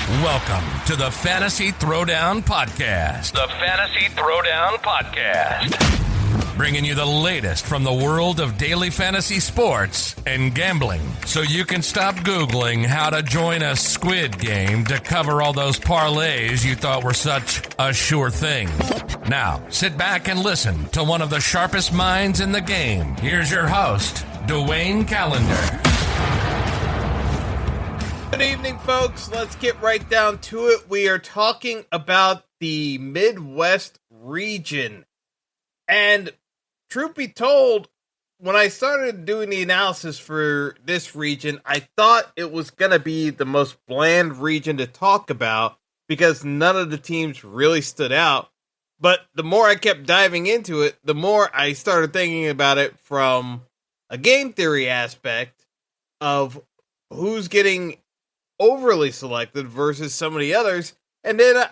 Welcome to the Fantasy Throwdown Podcast. The Fantasy Throwdown Podcast. Bringing you the latest from the world of daily fantasy sports and gambling, so you can stop Googling how to join a squid game to cover all those parlays you thought were such a sure thing. Now, sit back and listen to one of the sharpest minds in the game. Here's your host, Dwayne Callender. Good evening, folks. Let's get right down to it. We are talking about the Midwest region. And truth be told, when I started doing the analysis for this region, I thought it was going to be the most bland region to talk about because none of the teams really stood out. But the more I kept diving into it, the more I started thinking about it from a game theory aspect of who's getting overly selected versus some of the others. And then,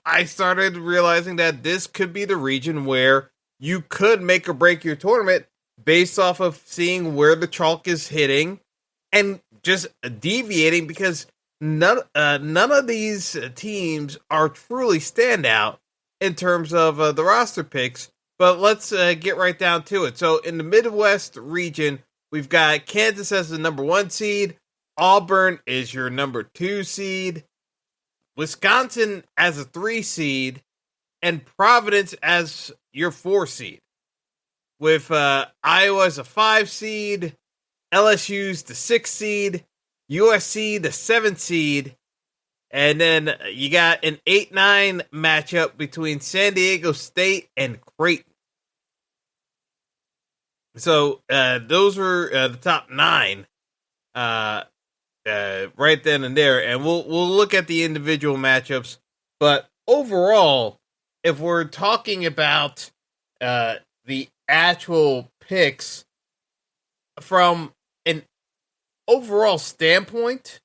I started realizing that this could be the region where you could make or break your tournament based off of seeing where the chalk is hitting and just deviating, because none of these teams are truly standout in terms of the roster picks. But let's get right down to it. So in the Midwest region, we've got Kansas as the number 1 seed. Auburn is your number 2 seed, Wisconsin as a 3 seed, and Providence as your 4 seed. With Iowa as a 5 seed, LSU's the 6 seed, USC the 7 seed, and then you got an 8-9 matchup between San Diego State and Creighton. So those were the top 9. Right then and there, and we'll look at the individual matchups. But overall, if we're talking about the actual picks from an overall standpoint,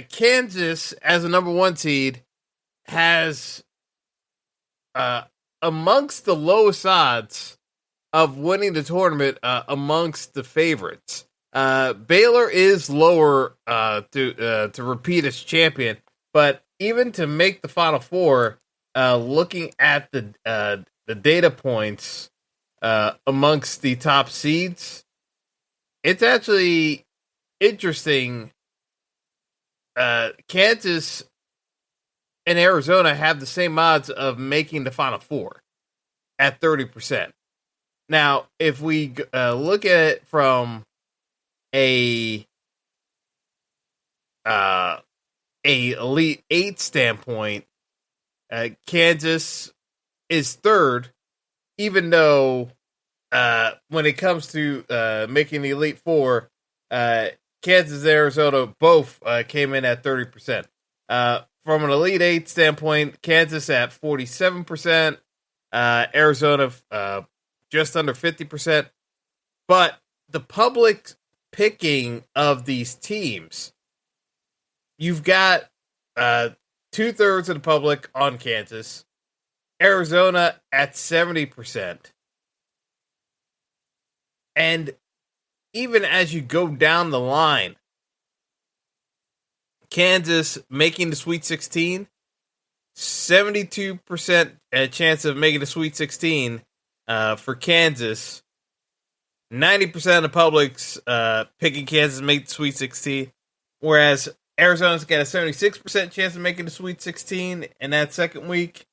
Kansas as a number 1 seed has amongst the lowest odds of winning the tournament amongst the favorites. Baylor is lower to repeat as champion, but even to make the Final Four, looking at the data points amongst the top seeds, it's actually interesting. Kansas and Arizona have the same odds of making the Final Four at 30%. Now, if we look at it from a Elite 8 standpoint, Kansas is 3rd, even though when it comes to making the Elite 4, Kansas and Arizona both came in at 30%. From an Elite 8 standpoint, Kansas at 47%, Arizona just under 50%. But the public picking of these teams, you've got 2/3 of the public on Kansas, Arizona at 70%, and even as you go down the line, Kansas making the Sweet 16, 72% chance of making the Sweet 16 for Kansas. 90% of the public's picking Kansas to make the Sweet 16, whereas Arizona's got a 76% chance of making the Sweet 16 in that second week.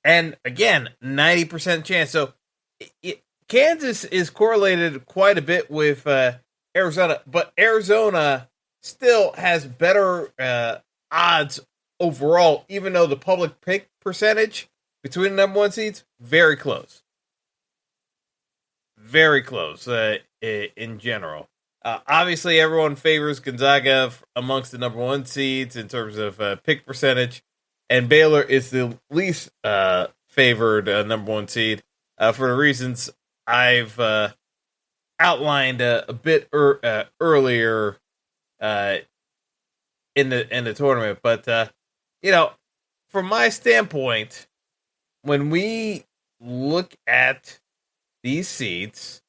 And again, 90% chance. So Kansas is correlated quite a bit with Arizona, but Arizona still has better odds overall, even though the public pick percentage between the number 1 seeds, very close. Very close in general. Obviously, everyone favors Gonzaga amongst the number 1 seeds in terms of pick percentage, and Baylor is the least favored number 1 seed for the reasons I've outlined a bit earlier in the tournament. But from my standpoint, when we look at these seeds,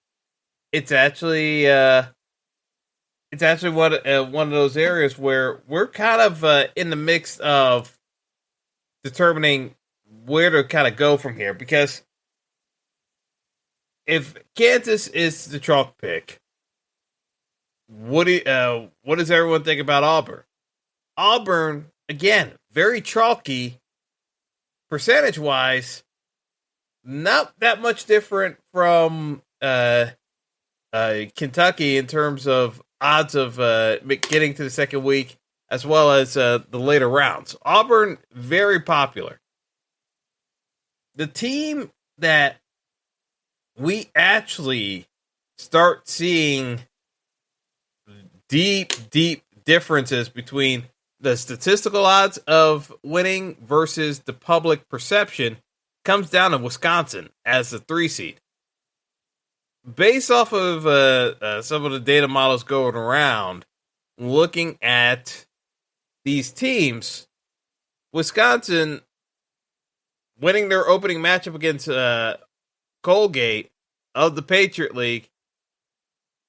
it's actually it's actually one of those areas where we're kind of in the mix of determining where to kind of go from here. Because if Kansas is the chalk pick, what does everyone think about Auburn? Auburn, again, very chalky percentage-wise, not that much different from Kentucky in terms of odds of getting to the second week, as well as the later rounds. Auburn, very popular. The team that we actually start seeing deep differences between the statistical odds of winning versus the public perception comes down to Wisconsin as the 3 seed. Based off of some of the data models going around, looking at these teams, Wisconsin winning their opening matchup against Colgate of the Patriot League,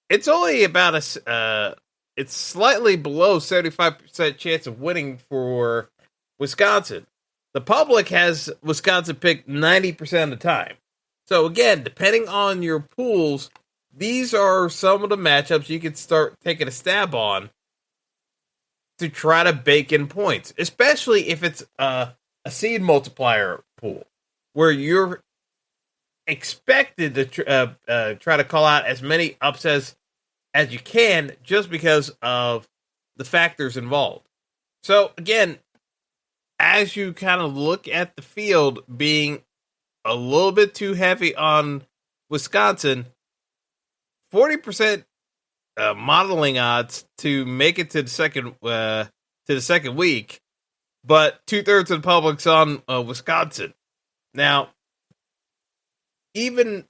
it's only about it's slightly below 75% chance of winning for Wisconsin. The public has Wisconsin picked 90% of the time. So again, depending on your pools, these are some of the matchups you can start taking a stab on to try to bake in points, especially if it's a seed multiplier pool where you're expected to try to call out as many upsets as you can just because of the factors involved. So again, as you kind of look at the field being a little bit too heavy on Wisconsin, 40% modeling odds to make it to the second week, but 2/3 of the public's on Wisconsin. Now, even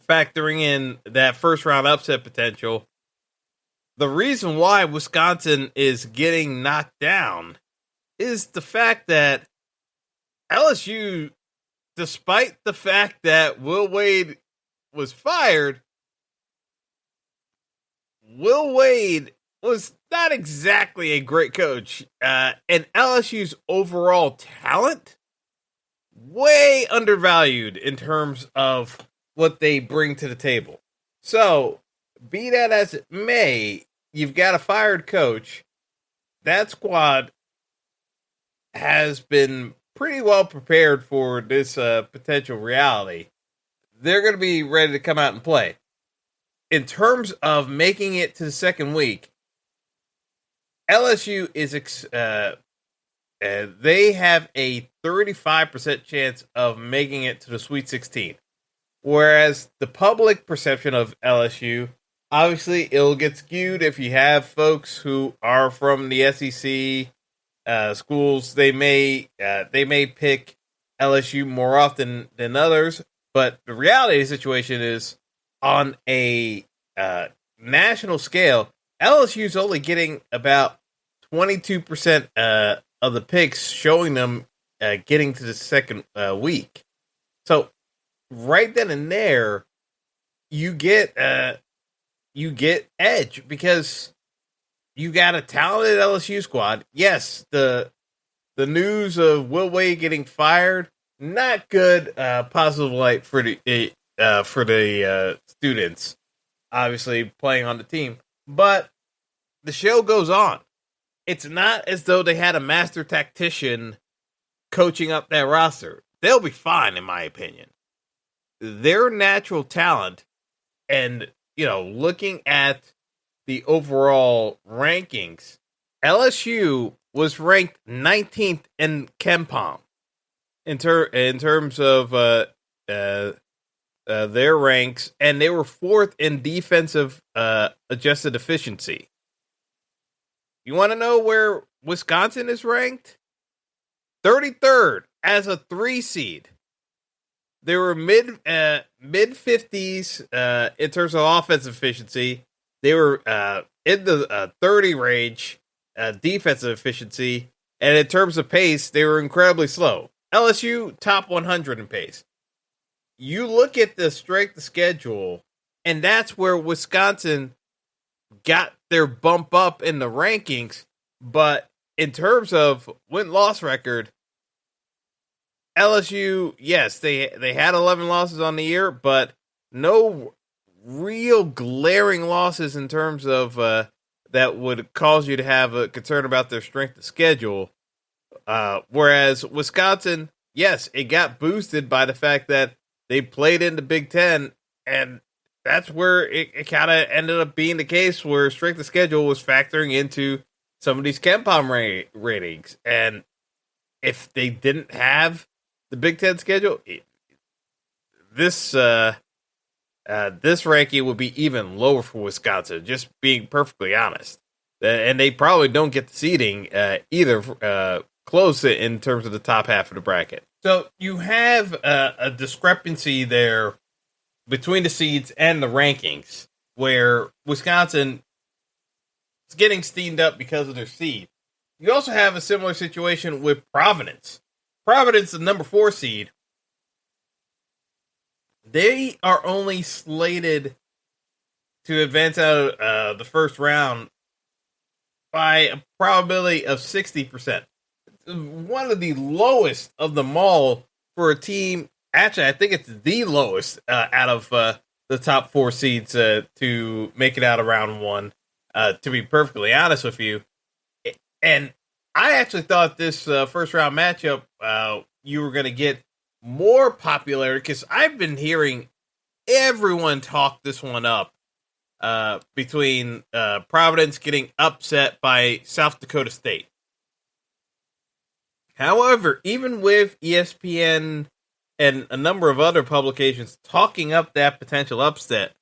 factoring in that first round upset potential, the reason why Wisconsin is getting knocked down is the fact that LSU, despite the fact that Will Wade was fired, Will Wade was not exactly a great coach. And LSU's overall talent, way undervalued in terms of what they bring to the table. So, be that as it may, you've got a fired coach. That squad has been pretty well prepared for this potential reality. They're going to be ready to come out and play. In terms of making it to the second week, LSU is they have a 35% chance of making it to the Sweet 16. Whereas the public perception of LSU, obviously it'll get skewed if you have folks who are from the SEC schools. They may pick LSU more often than others, but the reality of the situation is, on a national scale, LSU is only getting about 22% of the picks showing them getting to the second week. So right then and there, you get edge because you got a talented LSU squad. Yes, the news of Will Wade getting fired, not good positive light for the students, obviously playing on the team. But the show goes on. It's not as though they had a master tactician coaching up that roster. They'll be fine, in my opinion. Their natural talent, and looking at the overall rankings, LSU was ranked 19th in KenPom in terms of their ranks, and they were 4th in defensive adjusted efficiency. You want to know where Wisconsin is ranked? 33rd as a 3 seed. They were mid 50s in terms of offensive efficiency. They were in the 30 range defensive efficiency, and in terms of pace, they were incredibly slow. LSU top 100 in pace. You look at the strength of schedule, and that's where Wisconsin got their bump up in the rankings, but in terms of win-loss record, LSU, yes, they had 11 losses on the year, but no real glaring losses in terms of that would cause you to have a concern about their strength of schedule. Whereas Wisconsin, yes, it got boosted by the fact that they played in the Big Ten, and that's where it kind of ended up being the case where strength of schedule was factoring into some of these KenPom ratings. And if they didn't have the Big Ten schedule, this ranking would be even lower for Wisconsin, just being perfectly honest. And they probably don't get the seeding either close in terms of the top half of the bracket. So you have a discrepancy there between the seeds and the rankings, where Wisconsin is getting steamed up because of their seed. You also have a similar situation with Providence. Providence, the number 4 seed, they are only slated to advance out of the first round by a probability of 60%. One of the lowest of them all for a team. Actually, I think it's the lowest out of the top 4 seeds to make it out of round 1, to be perfectly honest with you. And I actually thought this first round matchup, you were going to get more popularity, because I've been hearing everyone talk this one up between Providence getting upset by South Dakota State. However, even with ESPN and a number of other publications talking up that potential upset,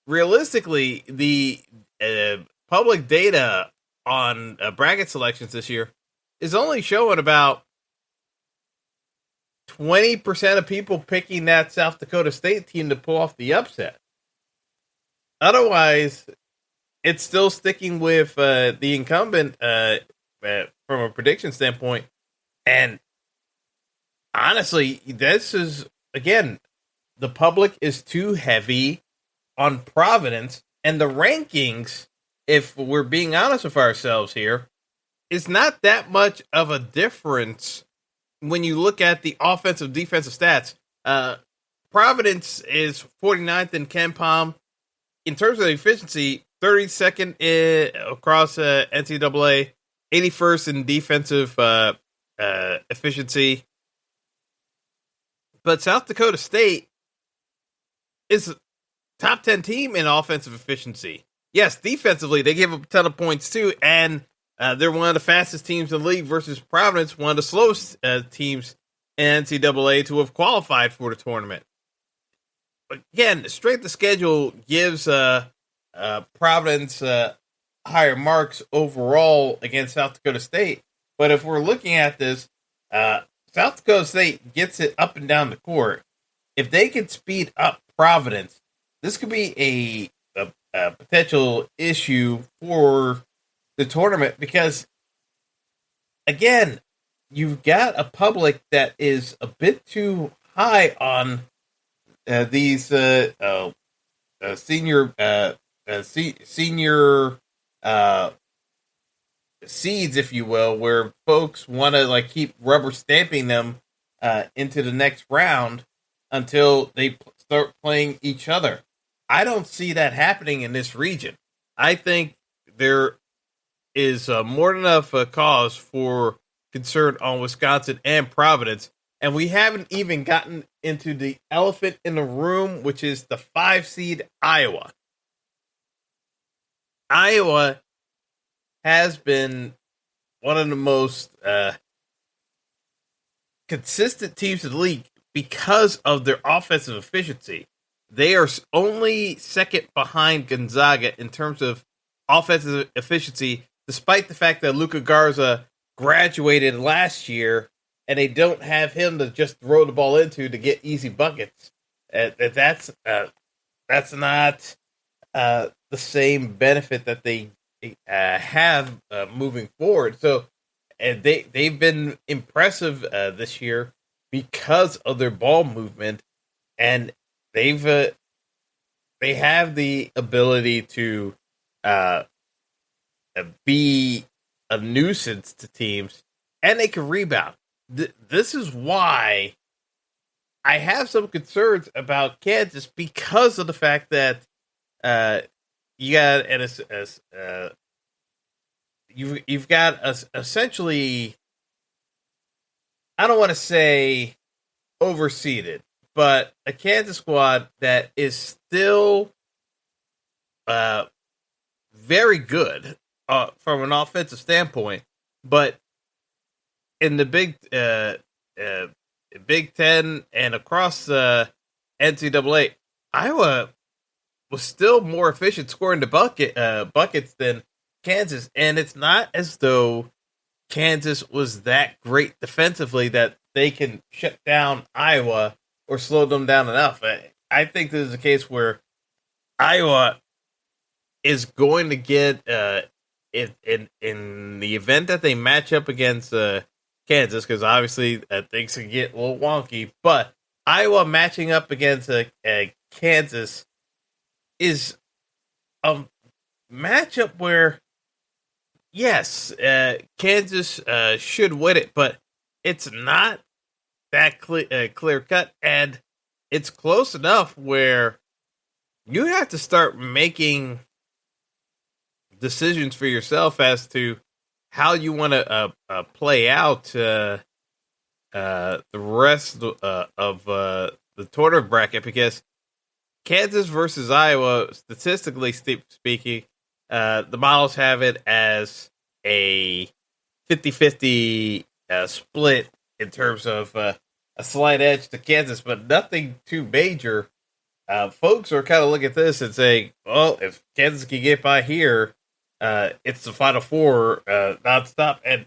realistically, the public data on bracket selections this year is only showing about 20% of people picking that South Dakota State team to pull off the upset. Otherwise, it's still sticking with the incumbent from a prediction standpoint. And honestly, this is, again, the public is too heavy on Providence, and the rankings, if we're being honest with ourselves here, is not that much of a difference when you look at the offensive defensive stats. Providence is 49th in KenPom. In terms of efficiency, 32nd across NCAA, 81st in defensive efficiency. But South Dakota State is a top 10 team in offensive efficiency. Yes, defensively, they give up a ton of points too, and they're one of the fastest teams in the league versus Providence, one of the slowest teams in NCAA to have qualified for the tournament. Again, strength of schedule gives Providence higher marks overall against South Dakota State. But if we're looking at this, South Dakota State gets it up and down the court. If they can speed up Providence, this could be a potential issue for the tournament, because, again, you've got a public that is a bit too high on these senior seeds, if you will, where folks want to keep rubber stamping them into the next round until they start playing each other. I don't see that happening in this region. I think there is more than enough cause for concern on Wisconsin and Providence, and we haven't even gotten into the elephant in the room, which is the 5 seed Iowa. Iowa has been one of the most consistent teams in the league because of their offensive efficiency. They are only second behind Gonzaga in terms of offensive efficiency, despite the fact that Luka Garza graduated last year, and they don't have him to just throw the ball into to get easy buckets. That's not the same benefit that they have moving forward. So they've been impressive this year because of their ball movement, and they have the ability to uh, be a nuisance to teams, and they can rebound. This is why I have some concerns about Kansas, because of the fact that you got you've got essentially, I don't want to say overseeded, but a Kansas squad that is still very good from an offensive standpoint, but in the Big Ten and across the NCAA, Iowa was still more efficient scoring the buckets than Kansas, and it's not as though Kansas was that great defensively that they can shut down Iowa or slow them down enough. I think this is a case where Iowa is going to get in the event that they match up against Kansas, because obviously things can get a little wonky, but Iowa matching up against Kansas is a matchup where, yes, Kansas should win it, but it's not that clear cut, and it's close enough where you have to start making decisions for yourself as to how you want to play out the rest of the tournament bracket, because Kansas versus Iowa, statistically speaking, the models have it as a 50-50 split in terms of a slight edge to Kansas, but nothing too major. Folks are kind of looking at this and saying, well, if Kansas can get by here, it's the Final Four nonstop. And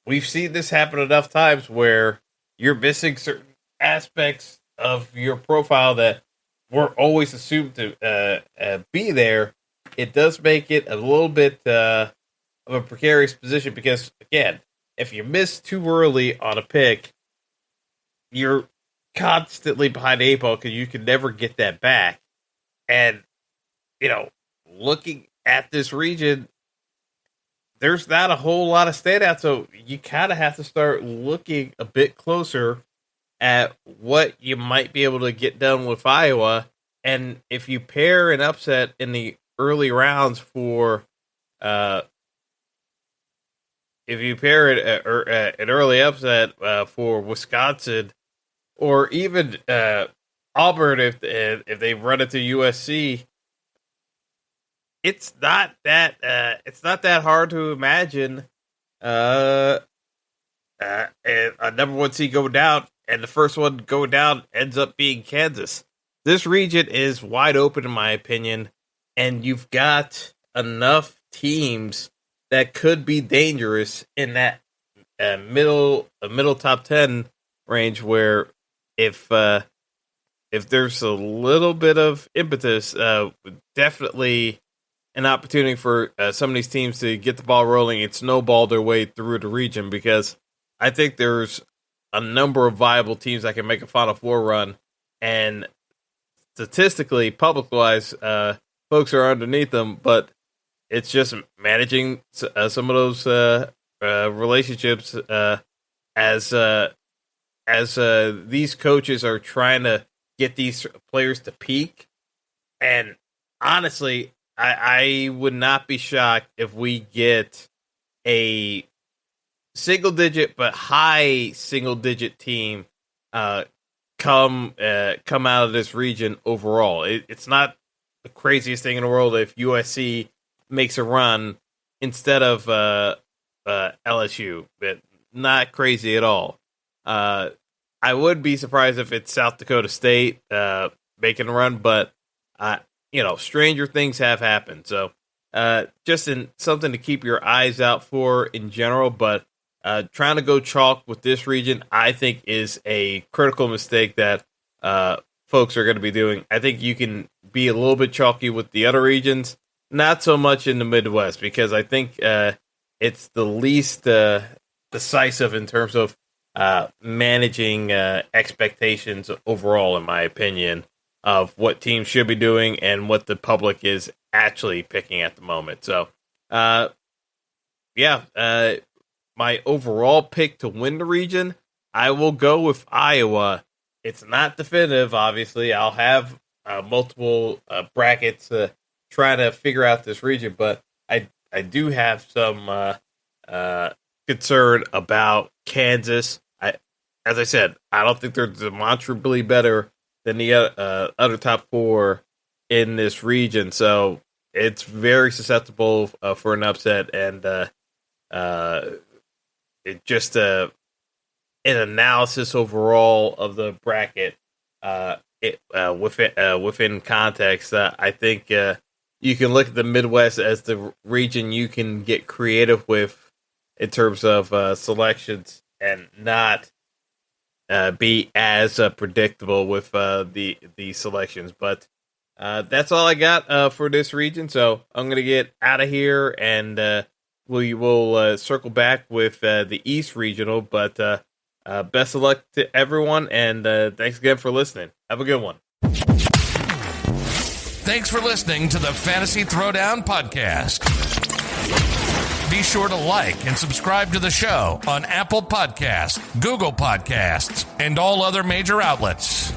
we've seen this happen enough times where you're missing certain aspects of your profile that were always assumed to be there. It does make it a little bit of a precarious position because, again, if you miss too early on a pick, you're constantly behind the eight ball because you can never get that back. And, looking at this region, there's not a whole lot of standouts, so you kind of have to start looking a bit closer at what you might be able to get done with Iowa. And if you pair an upset in the early rounds for, if you pair it an early upset for Wisconsin, or even Auburn, if they run it to USC, it's not that hard to imagine a number one seed go down, and the first one go down ends up being Kansas. This region is wide open, in my opinion, and you've got enough teams that could be dangerous in that middle top 10 range, where if there's a little bit of impetus, definitely an opportunity for some of these teams to get the ball rolling and snowball their way through the region, because I think there's a number of viable teams that can make a Final Four run, and statistically, public-wise, folks are underneath them, but it's just managing some of those relationships as these coaches are trying to get these players to peak. And honestly, I would not be shocked if we get a single-digit but high single-digit team come out of this region overall. It's not the craziest thing in the world if USC makes a run instead of LSU, but not crazy at all. I would be surprised if it's South Dakota State making a run, but stranger things have happened. So just something to keep your eyes out for in general, but trying to go chalk with this region, I think, is a critical mistake that folks are going to be doing. I think you can be a little bit chalky with the other regions, not so much in the Midwest, because I think it's the least decisive in terms of managing expectations overall, in my opinion, of what teams should be doing and what the public is actually picking at the moment. So, my overall pick to win the region, I will go with Iowa. It's not definitive, obviously. I'll have multiple brackets trying to figure out this region, but I do have some concern about Kansas. As I said, I don't think they're demonstrably better than the other top four in this region, so it's very susceptible for an upset, and it just an analysis overall of the bracket. Within context, I think you can look at the Midwest as the region you can get creative with in terms of selections and not be as predictable with the selections. But that's all I got for this region. So I'm going to get out of here, and we will circle back with the East Regional. But best of luck to everyone, and thanks again for listening. Have a good one. Thanks for listening to the Fantasy Throwdown Podcast. Be sure to like and subscribe to the show on Apple Podcasts, Google Podcasts, and all other major outlets.